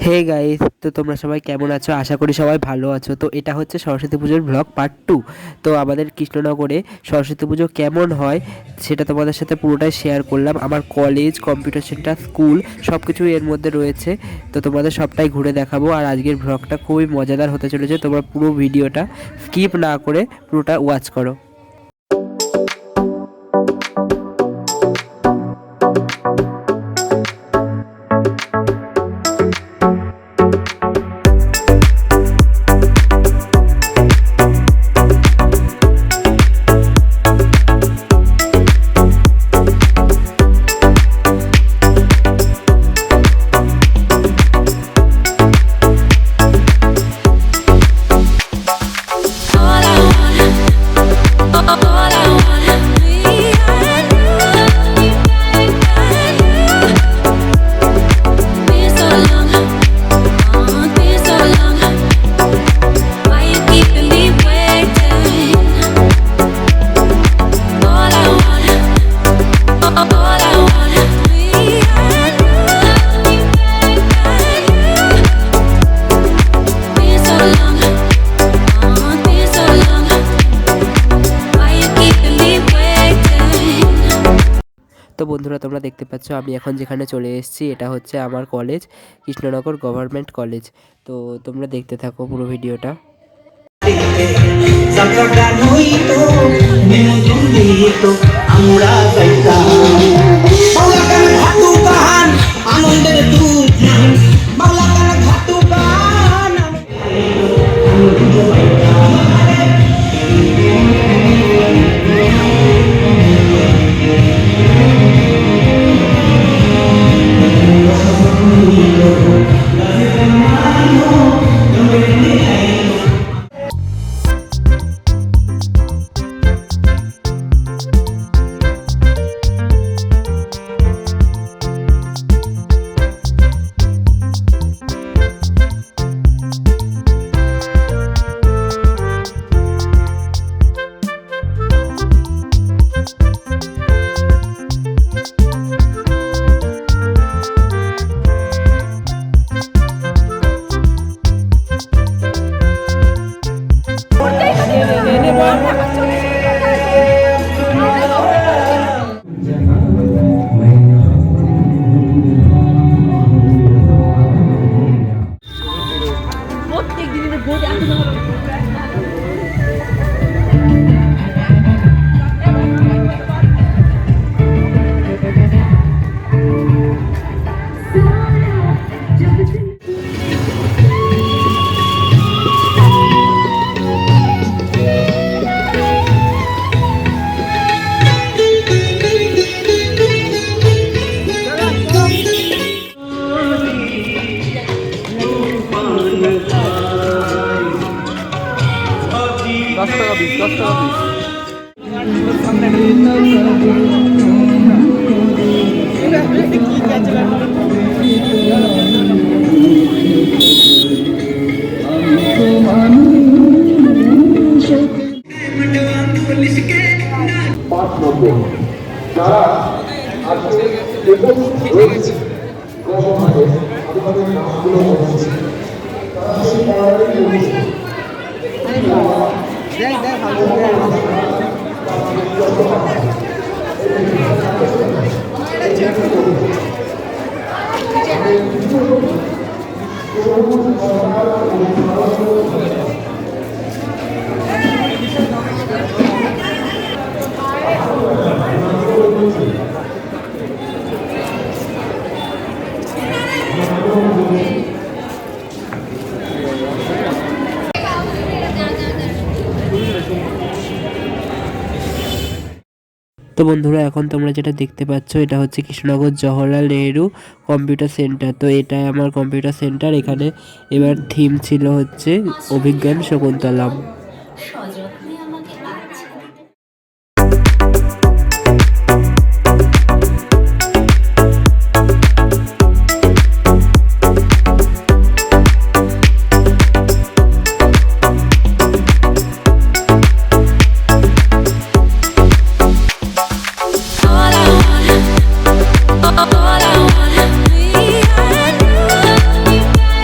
Hey guys, তো তোমরা সবাই কেমন আছো? আশা করি সবাই ভালো আছো। তো এটা হচ্ছে সরস্বতী পুজোর ব্লগ পার্ট 2। তো আমাদের কৃষ্ণনগরে সরস্বতী পুজো কেমন হয় সেটা তোমাদের সাথে পুরোটাই শেয়ার করলাম। আমার কলেজ, কম্পিউটার সেন্টার, স্কুল সব কিছু এর মধ্যে রয়েছে। তো তোমাদের সবটাই ঘুরে দেখাবো। আর আজকের ব্লগটা খুবই মজাদার হতে চলেছে। তোমরা পুরো ভিডিওটা স্কিপ না করে পুরোটা ওয়াচ করো। তো বন্ধুরা, তোমরা দেখতে পাচ্ছ আমি এখন যেখানে চলে এসেছি এটা হচ্ছে আমার কলেজ, কৃষ্ণনগর গভর্নমেন্ট কলেজ। তো তোমরা দেখতে থাকো পুরো ভিডিওটা। যারা আজকে রয়েছে গভর্নমেন্টে আমাদের নামগুলো বলছি তারা সেই পাড়ারই রয়েছে তো বন্ধুরা, এখন তোমরা যেটা দেখতে পাচ্ছ এটা হচ্ছে কৃষ্ণনগর জওহরলাল নেহেরু কম্পিউটার সেন্টার। তো এটাই আমার কম্পিউটার সেন্টার। এখানে এবার থিম ছিল হচ্ছে অভিজ্ঞান Shakuntalam. All I wanna be, I know.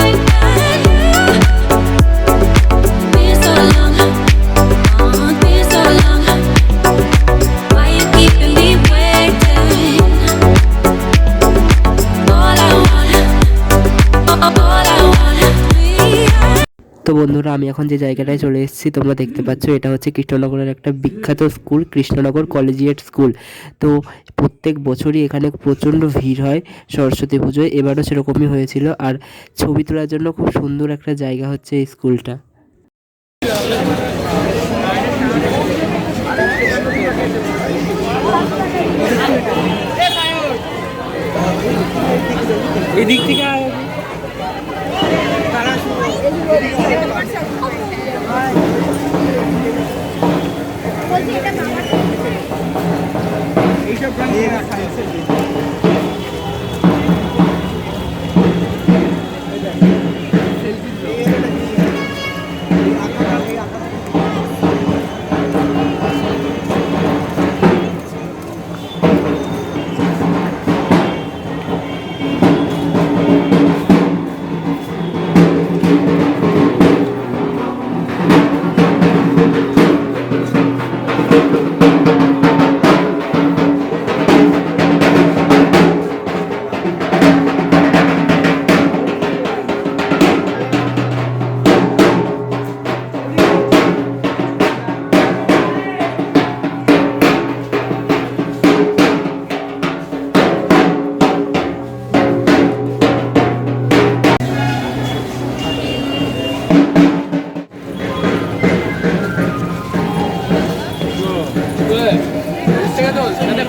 তো বন্ধুরা, আমি এখন যে জায়গাটায় চলে এসেছি তোমরা দেখতে পাচ্ছ, এটা হচ্ছে কৃষ্ণনগরের একটা বিখ্যাত স্কুল, কৃষ্ণনগর কলেজিয়েট স্কুল। তো প্রত্যেক বছরই এখানে প্রচণ্ড ভিড় হয় সরস্বতী পুজোয়, এবারও সেরকমই হয়েছিল। আর ছবি তোলার জন্য খুব সুন্দর একটা জায়গা হচ্ছে এই স্কুলটা। এদিক থেকে এইসব রাখা আছে।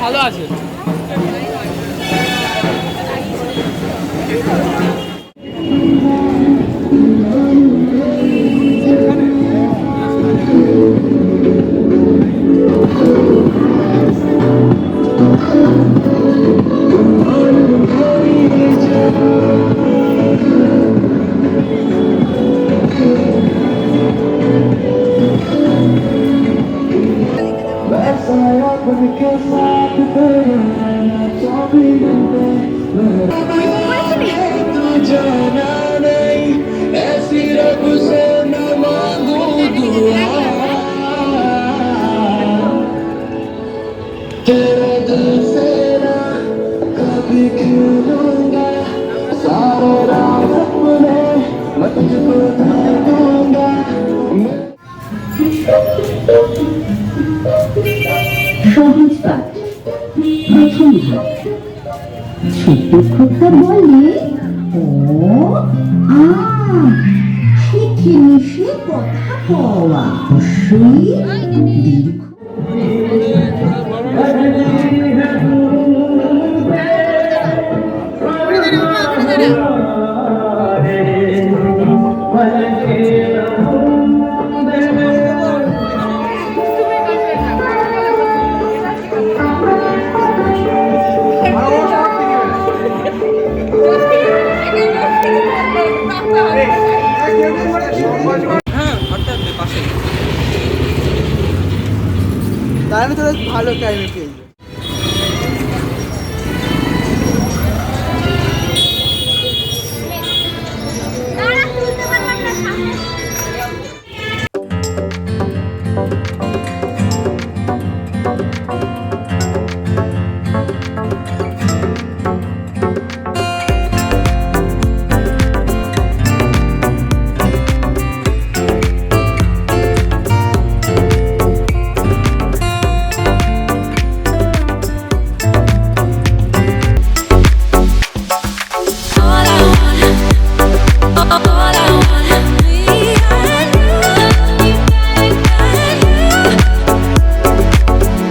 ভালো আছে। तेरे दिल से ना कभी खिलूंगा, सारे राज अपने मैं तुझको दे दूंगा। সহজ পাঠ প্রথম ধাপ। ছোট্ট খোকা বলে, ও আ, শিখে মিশে কথা কওয়া, অবশ্যই দীর্ঘ। তাহলে তো ভালো টাইমে পেয়ে যাবে।